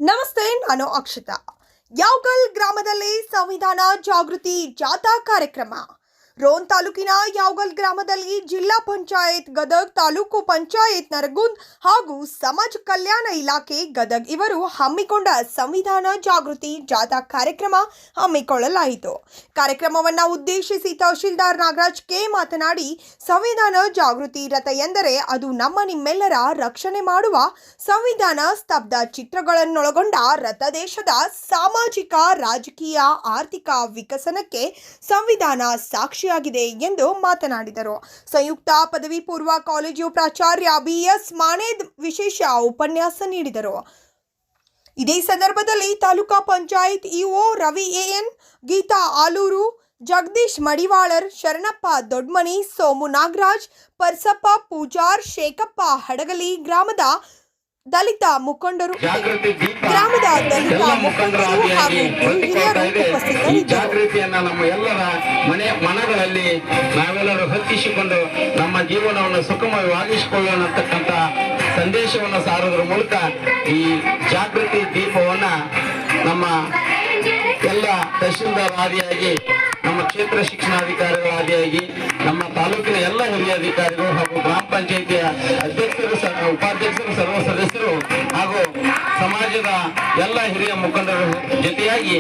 ನಮಸ್ತೆ, ನಾನು ಅಕ್ಷತಾ. ಯಾವಗಲ್ ಗ್ರಾಮದಲ್ಲಿ ಸಂವಿಧಾನ ಜಾಗೃತಿ ಜಾಥಾ ಕಾರ್ಯಕ್ರಮ. ರೋಣ ತಾಲೂಕಿನ ಯಾವಗಲ್ ಗ್ರಾಮದಲ್ಲಿ ಜಿಲ್ಲಾ ಪಂಚಾಯತ್ ಗದಗ್, ತಾಲೂಕು ಪಂಚಾಯತ್ ನರಗುಂದ್ ಹಾಗೂ ಸಮಾಜ ಕಲ್ಯಾಣ ಇಲಾಖೆ ಗದಗ್ ಇವರು ಹಮ್ಮಿಕೊಂಡ ಸಂವಿಧಾನ ಜಾಗೃತಿ ಜಾಥಾ ಕಾರ್ಯಕ್ರಮ ಹಮ್ಮಿಕೊಳ್ಳಲಾಯಿತು. ಕಾರ್ಯಕ್ರಮವನ್ನು ಉದ್ದೇಶಿಸಿ ತಹಶೀಲ್ದಾರ್ ನಾಗರಾಜ್ ಕೆ ಮಾತನಾಡಿ, ಸಂವಿಧಾನ ಜಾಗೃತಿ ರಥ ಎಂದರೆ ಅದು ನಿಮ್ಮೆಲ್ಲರ ರಕ್ಷಣೆ ಮಾಡುವ ಸಂವಿಧಾನ ಸ್ತಬ್ಧ ಚಿತ್ರಗಳನ್ನೊಳಗೊಂಡ ರಥ ದೇಶದ ಸಾಮಾಜಿಕ, ರಾಜಕೀಯ, ಆರ್ಥಿಕ ವಿಕಸನಕ್ಕೆ ಸಂವಿಧಾನ ಸಾಕ್ಷಿಯಾಗಿದೆ ಎಂದು ಮಾತನಾಡಿದರು. ಸಂಯುಕ್ತ ಪದವಿ ಪೂರ್ವ ಕಾಲೇಜು ಪ್ರಾಚಾರ್ಯ BS ಮಾನೇದ್ ವಿಶೇಷ ಉಪನ್ಯಾಸ ನೀಡಿದರು. ಇದೇ ಸಂದರ್ಭದಲ್ಲಿ ತಾಲೂಕಾ ಪಂಚಾಯತ್ ಇಒ ರವಿ AN, ಗೀತಾ ಆಲೂರು, ಜಗದೀಶ್ ಮಡಿವಾಳರ್, ಶರಣಪ್ಪ ದೊಡ್ಮನಿ, ಸೋಮು ನಾಗರಾಜ್, ಪರ್ಸಪ್ಪ ಪೂಜಾರ್, ಶೇಖಪ್ಪ ಹಡಗಲಿ, ಗ್ರಾಮದ ದಲಿತ ಮುಖಂಡರು ಹಾಗೂ ಜಾಗೃತಿಯನ್ನ ನಮ್ಮ ಎಲ್ಲರ ಮನಗಳಲ್ಲಿ ನಾವೆಲ್ಲರೂ ಹತ್ತಿಸಿಕೊಂಡು ನಮ್ಮ ಜೀವನವನ್ನು ಸುಖಮಯವಾಗಿಸಿಕೊಳ್ಳೋಣ ಅಂತಕ್ಕಂಥ ಸಂದೇಶವನ್ನು ಸಾರೋದ್ರ ಮೂಲಕ ಈ ಜಾಗೃತಿ ದೀಪವನ್ನ ನಮ್ಮ ಎಲ್ಲ ತಹಶೀಲ್ದಾರ್ ಆದಿಯಾಗಿ, ನಮ್ಮ ಕ್ಷೇತ್ರ ಶಿಕ್ಷಣಾಧಿಕಾರಿಗಳಾದಿಯಾಗಿ, ನಮ್ಮ ತಾಲೂಕಿನ ಎಲ್ಲ ಹಿರಿಯ ಅಧಿಕಾರಿಗಳು ಹಾಗೂ ಗ್ರಾಮ ಪಂಚಾಯಿತಿಯ ಅಧ್ಯಕ್ಷರು, ಉಪಾಧ್ಯಕ್ಷರು, ಸರ್ವ ಸದಸ್ಯರು ಹಾಗೂ ಸಮಾಜದ ಎಲ್ಲ ಹಿರಿಯ ಮುಖಂಡರು ಜೊತೆಯಾಗಿ